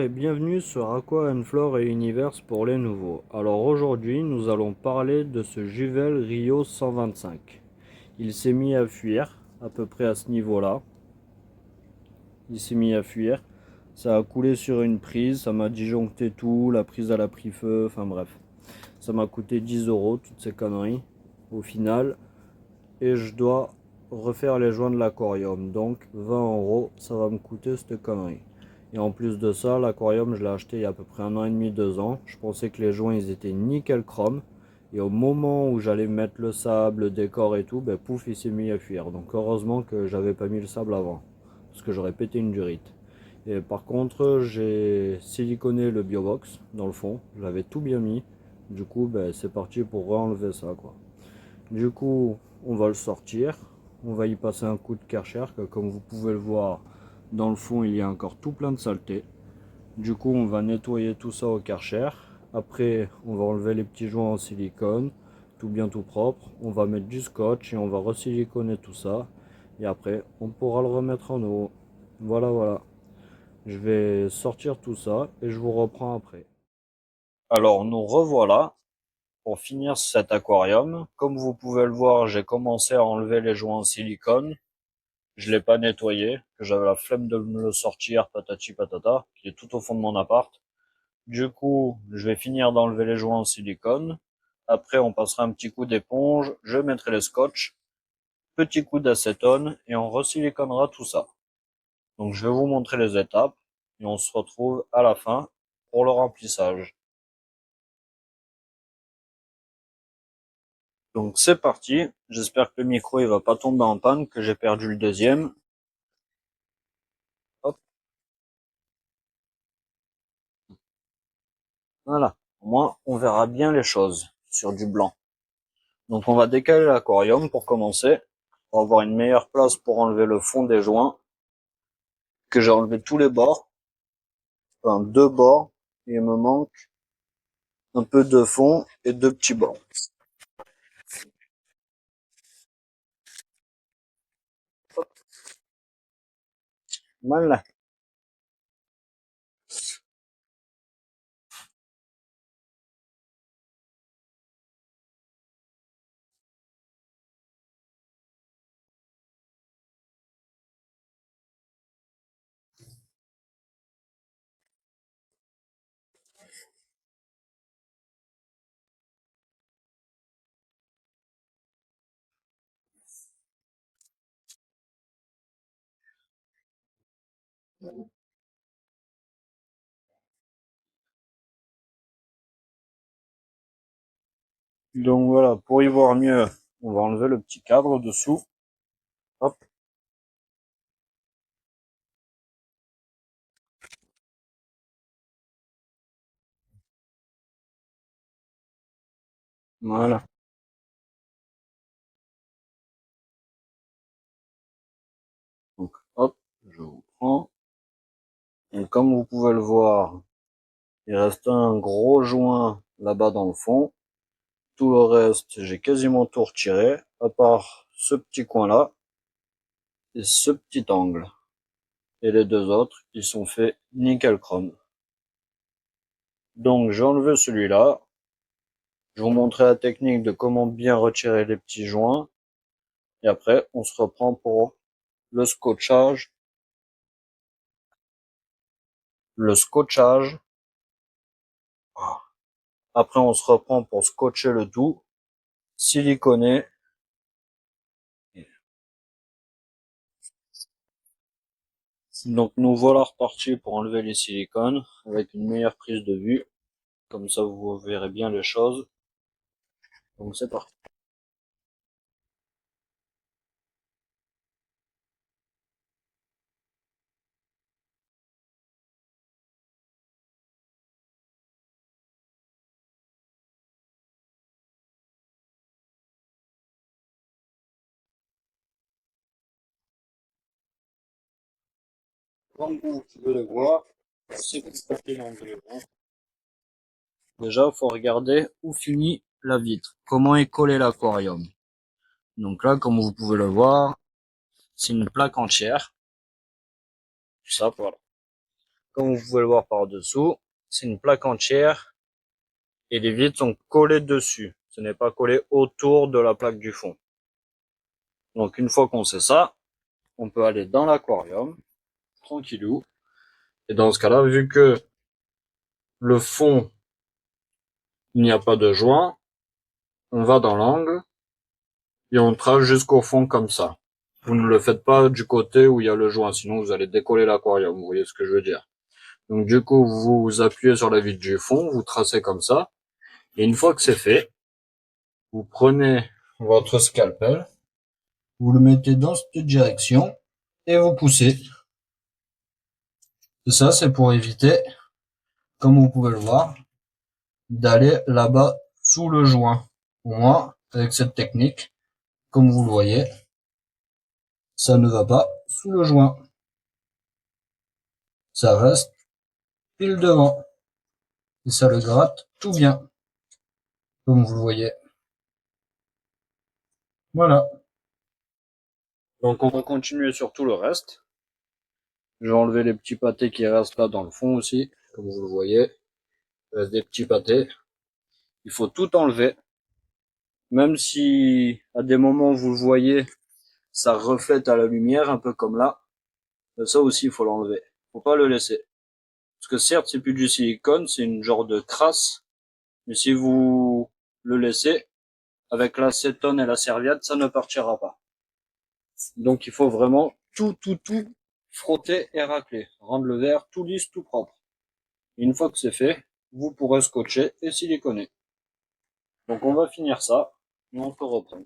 et bienvenue sur Aqua and Flore et Universe pour les nouveaux. Alors aujourd'hui, nous allons parler de ce Juvel Rio 125. Il s'est mis à fuir, à peu près à ce niveau-là. Il s'est mis à fuir. Ça a coulé sur une prise, ça m'a disjoncté tout, la prise elle a pris feu, enfin bref. Ça m'a coûté 10 euros, toutes ces conneries, au final. Et je dois refaire les joints de l'aquarium. Donc 20 euros, ça va me coûter cette connerie. Et en plus de ça, l'aquarium, je l'ai acheté il y a à peu près 1 an et demi, 2 ans. Je pensais que les joints, ils étaient nickel chrome. Et au moment où j'allais mettre le sable, le décor et tout, ben pouf, il s'est mis à fuir. Donc heureusement que j'avais pas mis le sable avant. Parce que j'aurais pété une durite. Et par contre, j'ai siliconé le biobox dans le fond. Je l'avais tout bien mis. Du coup, ben, c'est parti pour enlever ça, quoi. Du coup, on va le sortir. On va y passer un coup de Karcher, que comme vous pouvez le voir, dans le fond, il y a encore tout plein de saleté. Du coup, on va nettoyer tout ça au Karcher. Après, on va enlever les petits joints en silicone, tout bien tout propre. On va mettre du scotch et on va resiliconer tout ça. Et après, on pourra le remettre en eau. Voilà, voilà. Je vais sortir tout ça et je vous reprends après. Alors, nous revoilà. Pour finir cet aquarium, comme vous pouvez le voir, j'ai commencé à enlever les joints en silicone. Je l'ai pas nettoyé, que j'avais la flemme de me le sortir, patati patata, qui est tout au fond de mon appart. Du coup, je vais finir d'enlever les joints en silicone. Après, on passera un petit coup d'éponge, je mettrai le scotch, petit coup d'acétone, et on resiliconera tout ça. Donc je vais vous montrer les étapes, et on se retrouve à la fin pour le remplissage. Donc c'est parti, j'espère que le micro il va pas tomber en panne, que j'ai perdu le deuxième. Hop, voilà. Au moins on verra bien les choses sur du blanc. Donc on va décaler l'aquarium pour commencer, pour avoir une meilleure place pour enlever le fond des joints, que j'ai enlevé tous les bords, enfin deux bords, et il me manque un peu de fond et deux petits bords. Voilà. Donc voilà, pour y voir mieux, on va enlever le petit cadre dessous. Hop, voilà. Donc hop, je vous prends. Et comme vous pouvez le voir, il reste un gros joint là-bas dans le fond. Tout le reste, j'ai quasiment tout retiré, à part ce petit coin-là et ce petit angle. Et les deux autres, ils sont faits nickel chrome. Donc j'ai enlevé celui-là. Je vous montrer la technique de comment bien retirer les petits joints. Et après, on se reprend pour le scotchage. Le scotchage. Après, on se reprend pour scotcher le tout, siliconer. Donc nous voilà repartis pour enlever les silicones avec une meilleure prise de vue. Comme ça, vous verrez bien les choses. Donc c'est parti. Comme vous pouvez le voir, c'est compliqué d'enlever. Déjà, il faut regarder où finit la vitre. Comment est collé l'aquarium. Donc là, comme vous pouvez le voir, c'est une plaque entière. Ça, voilà. Comme vous pouvez le voir par-dessous, c'est une plaque entière et les vitres sont collées dessus. Ce n'est pas collé autour de la plaque du fond. Donc une fois qu'on sait ça, on peut aller dans l'aquarium, tranquillou. Et dans ce cas-là, vu que le fond, il n'y a pas de joint, on va dans l'angle et on trace jusqu'au fond comme ça. Vous ne le faites pas du côté où il y a le joint, sinon vous allez décoller l'aquarium, vous voyez ce que je veux dire. Donc du coup, vous appuyez sur la vitre du fond, vous tracez comme ça, et une fois que c'est fait, vous prenez votre scalpel, vous le mettez dans cette direction, et vous poussez. Et ça, c'est pour éviter, comme vous pouvez le voir, d'aller là-bas sous le joint. Pour moi, avec cette technique, comme vous le voyez, ça ne va pas sous le joint. Ça reste pile devant. Et ça le gratte tout bien, comme vous le voyez. Voilà. Donc on va continuer sur tout le reste. Je vais enlever les petits pâtés qui restent là dans le fond aussi, comme vous le voyez. Il reste des petits pâtés. Il faut tout enlever. Même si à des moments vous le voyez, ça reflète à la lumière, un peu comme là. Ça aussi, il faut l'enlever. Faut pas le laisser. Parce que certes, c'est plus du silicone, c'est une genre de crasse. Mais si vous le laissez, avec l'acétone et la serviette, ça ne partira pas. Donc il faut vraiment tout frotter et racler. Rendre le verre tout lisse, tout propre. Et une fois que c'est fait, vous pourrez scotcher et siliconer. Donc on va finir ça, et on peut reprendre.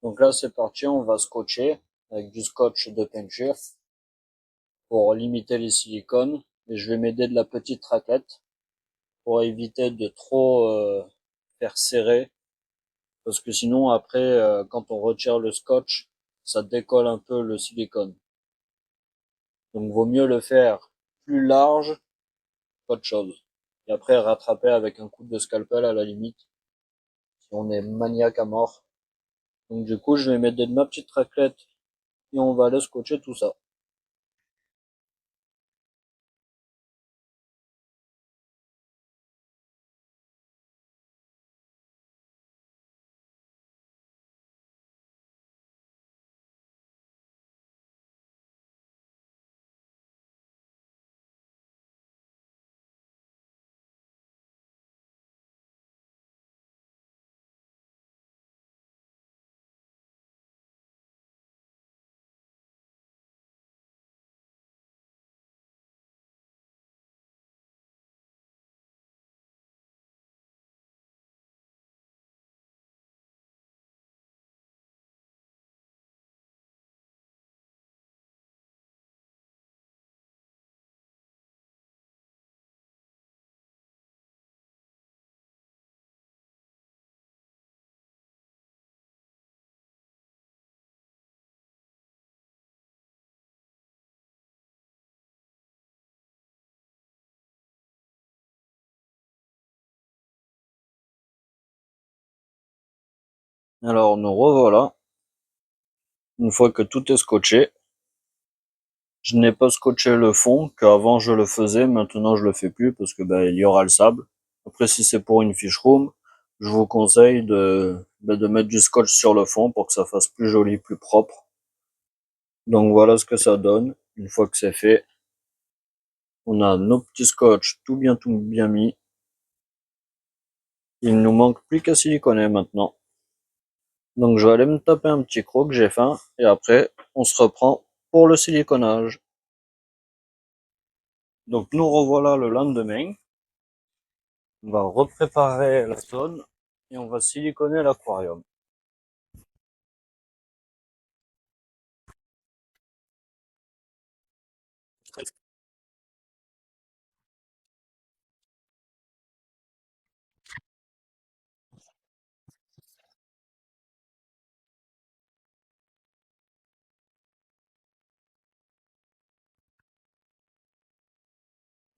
Donc là c'est parti, on va scotcher avec du scotch de peinture pour limiter les silicones. Et je vais m'aider de la petite raclette pour éviter de trop faire serrer. Parce que sinon après, quand on retire le scotch, ça décolle un peu le silicone. Donc vaut mieux le faire plus large qu'autre chose. Et après rattraper avec un coup de scalpel à la limite, si on est maniaque à mort. Donc du coup, je vais mettre de ma petite raclette et on va aller scotcher tout ça. Alors nous revoilà, une fois que tout est scotché. Je n'ai pas scotché le fond, qu'avant je le faisais, maintenant je le fais plus parce que il y aura le sable. Après si c'est pour une fiche room, je vous conseille de mettre du scotch sur le fond pour que ça fasse plus joli, plus propre. Donc voilà ce que ça donne. Une fois que c'est fait, on a nos petits scotch tout bien mis. Il nous manque plus qu'à siliconer maintenant. Donc je vais aller me taper un petit croc, j'ai faim, et après on se reprend pour le siliconnage. Donc nous revoilà le lendemain. On va repréparer la zone et on va siliconer l'aquarium.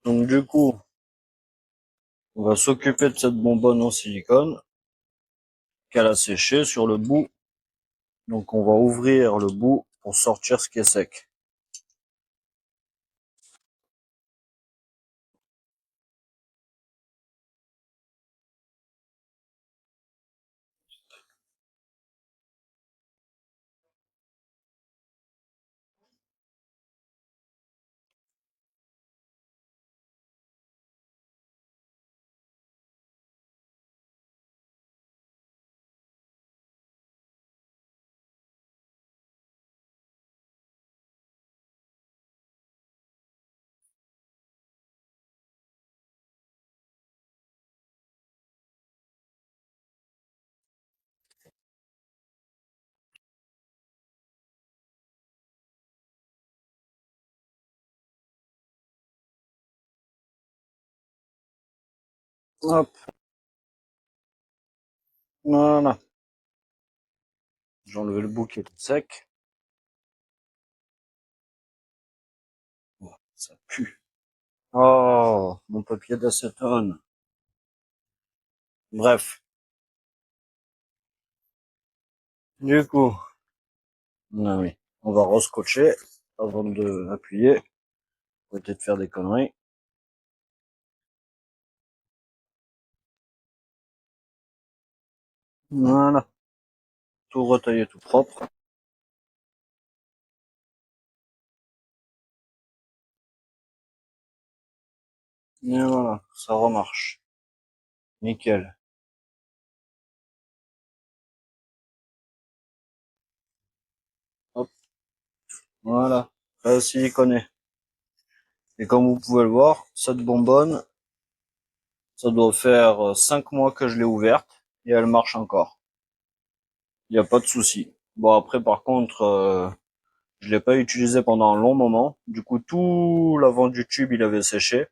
Donc du coup, on va s'occuper de cette bonbonne en silicone qu'elle a séché sur le bout. Donc on va ouvrir le bout pour sortir ce qui est sec. Hop, voilà. J'ai enlevé le bout qui est sec. Oh, ça pue. Oh, mon papier d'acétone. Bref, du coup, ah oui, on va rescotcher avant de appuyer. Peut-être faire des conneries. Voilà, tout retaillé, tout propre. Et voilà, ça remarche. Nickel. Hop, voilà, là aussi il connaît. Et comme vous pouvez le voir, cette bonbonne, ça doit faire 5 mois que je l'ai ouverte et elle marche encore. Il n'y a pas de souci. Bon après par contre, je l'ai pas utilisé pendant un long moment. Du coup tout l'avant du tube il avait séché.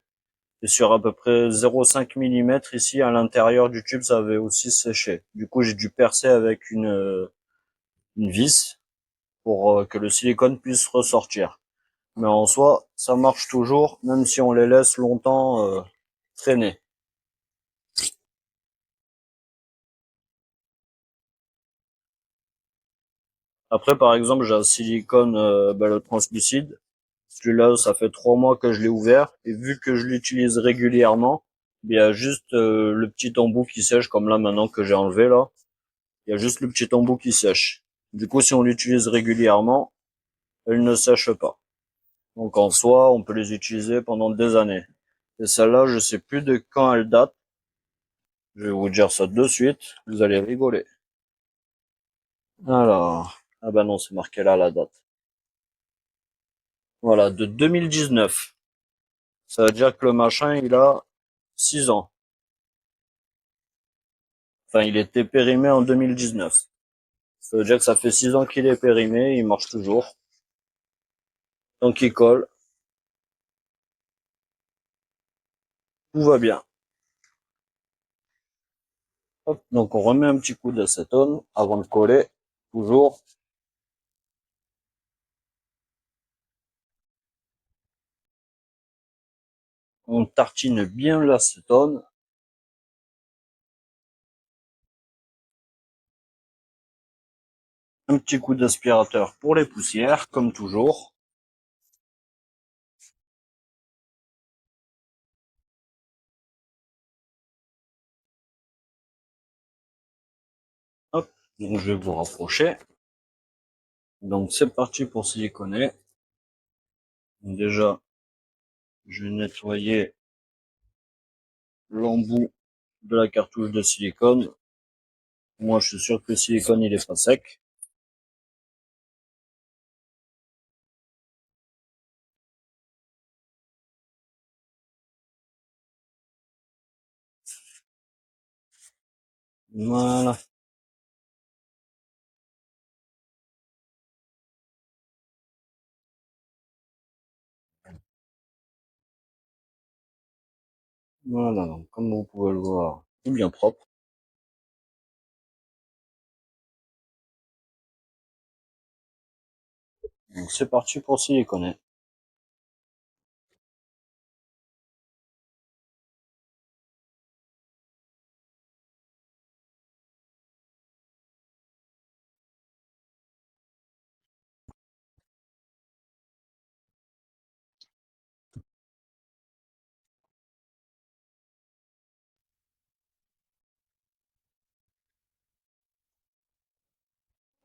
Et sur à peu près 0,5 mm ici à l'intérieur du tube ça avait aussi séché. Du coup j'ai dû percer avec une vis pour que le silicone puisse ressortir. Mais en soi, ça marche toujours, même si on les laisse longtemps traîner. Après, par exemple, j'ai un silicone le translucide. Celui-là, ça fait 3 mois que je l'ai ouvert. Et vu que je l'utilise régulièrement, il y a juste le petit embout qui sèche, comme là maintenant que j'ai enlevé là. Il y a juste le petit embout qui sèche. Du coup, si on l'utilise régulièrement, elle ne sèche pas. Donc en soi, on peut les utiliser pendant des années. Et celle-là, je sais plus de quand elle date. Je vais vous dire ça de suite. Vous allez rigoler. Alors, ah bah non, c'est marqué là la date. Voilà, de 2019. Ça veut dire que le machin, il a 6 ans. Enfin, il était périmé en 2019. Ça veut dire que ça fait 6 ans qu'il est périmé, il marche toujours. Tant qu'il colle, tout va bien. Hop. Donc on remet un petit coup d'acétone avant de coller. Toujours. On tartine bien l'acétone. Un petit coup d'aspirateur pour les poussières, comme toujours. Hop, donc je vais vous rapprocher. Donc c'est parti pour siliconer. Donc déjà, je vais nettoyer l'embout de la cartouche de silicone. Moi, je suis sûr que le silicone, il est pas sec. Voilà. Voilà, donc comme vous pouvez le voir, il est bien propre. Donc c'est parti pour siliconer.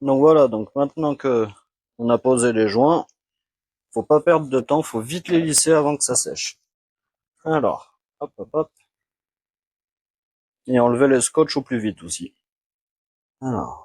Donc voilà, donc maintenant que on a posé les joints, faut pas perdre de temps, faut vite les lisser avant que ça sèche. Alors, hop hop hop. Et enlever le scotch au plus vite aussi. Alors,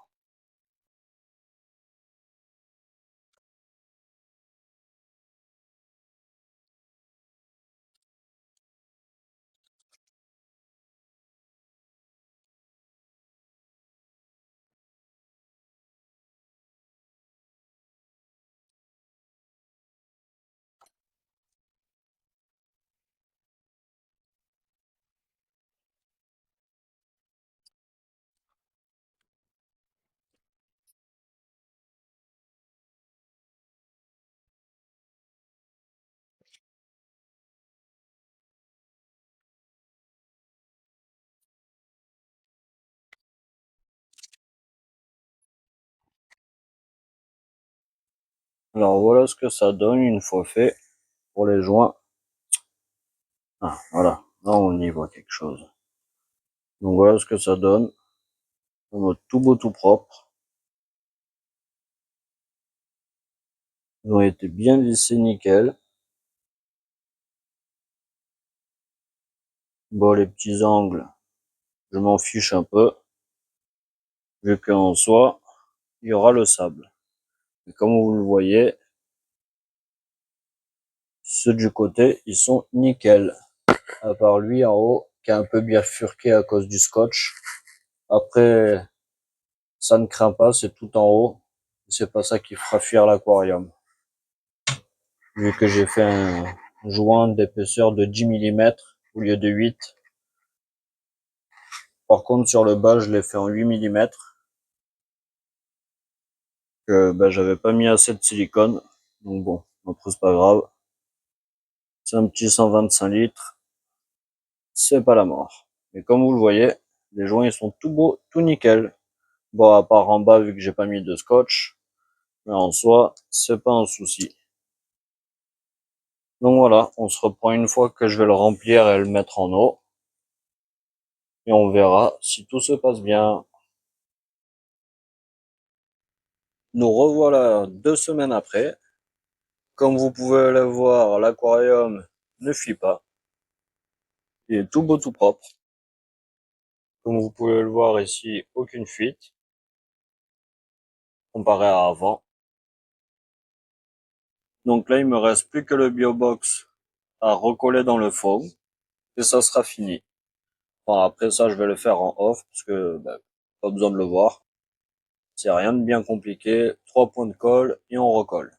alors voilà ce que ça donne une fois fait pour les joints. Ah, voilà, là on y voit quelque chose. Donc voilà ce que ça donne. En mode tout beau tout propre. Ils ont été bien lissés nickel. Bon, les petits angles, je m'en fiche un peu, vu qu'en soi, il y aura le sable. Et comme vous le voyez, ceux du côté, ils sont nickel. À part lui en haut, qui est un peu bifurqué à cause du scotch. Après, ça ne craint pas, c'est tout en haut. C'est pas ça qui fera fuir l'aquarium. Vu que j'ai fait un joint d'épaisseur de 10 mm au lieu de 8. Par contre, sur le bas, je l'ai fait en 8 mm. Que ben, j'avais pas mis assez de silicone. Donc bon, après c'est pas grave. C'est un petit 125 litres. C'est pas la mort. Mais comme vous le voyez, les joints ils sont tout beaux, tout nickel. Bon, à part en bas vu que j'ai pas mis de scotch. Mais en soi, c'est pas un souci. Donc voilà, on se reprend une fois que je vais le remplir et le mettre en eau. Et on verra si tout se passe bien. Nous revoilà 2 semaines après. Comme vous pouvez le voir, l'aquarium ne fuit pas. Il est tout beau, tout propre. Comme vous pouvez le voir ici, aucune fuite comparé à avant. Donc là, il me reste plus que le BioBox à recoller dans le foam et ça sera fini. Enfin, après ça, je vais le faire en off parce que ben, pas besoin de le voir. C'est rien de bien compliqué. 3 points de colle et on recolle.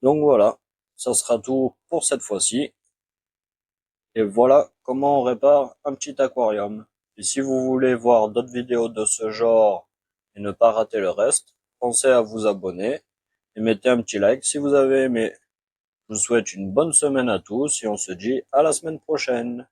Donc voilà, ça sera tout pour cette fois-ci. Et voilà comment on répare un petit aquarium. Et si vous voulez voir d'autres vidéos de ce genre et ne pas rater le reste, pensez à vous abonner et mettez un petit like si vous avez aimé. Je vous souhaite une bonne semaine à tous et on se dit à la semaine prochaine.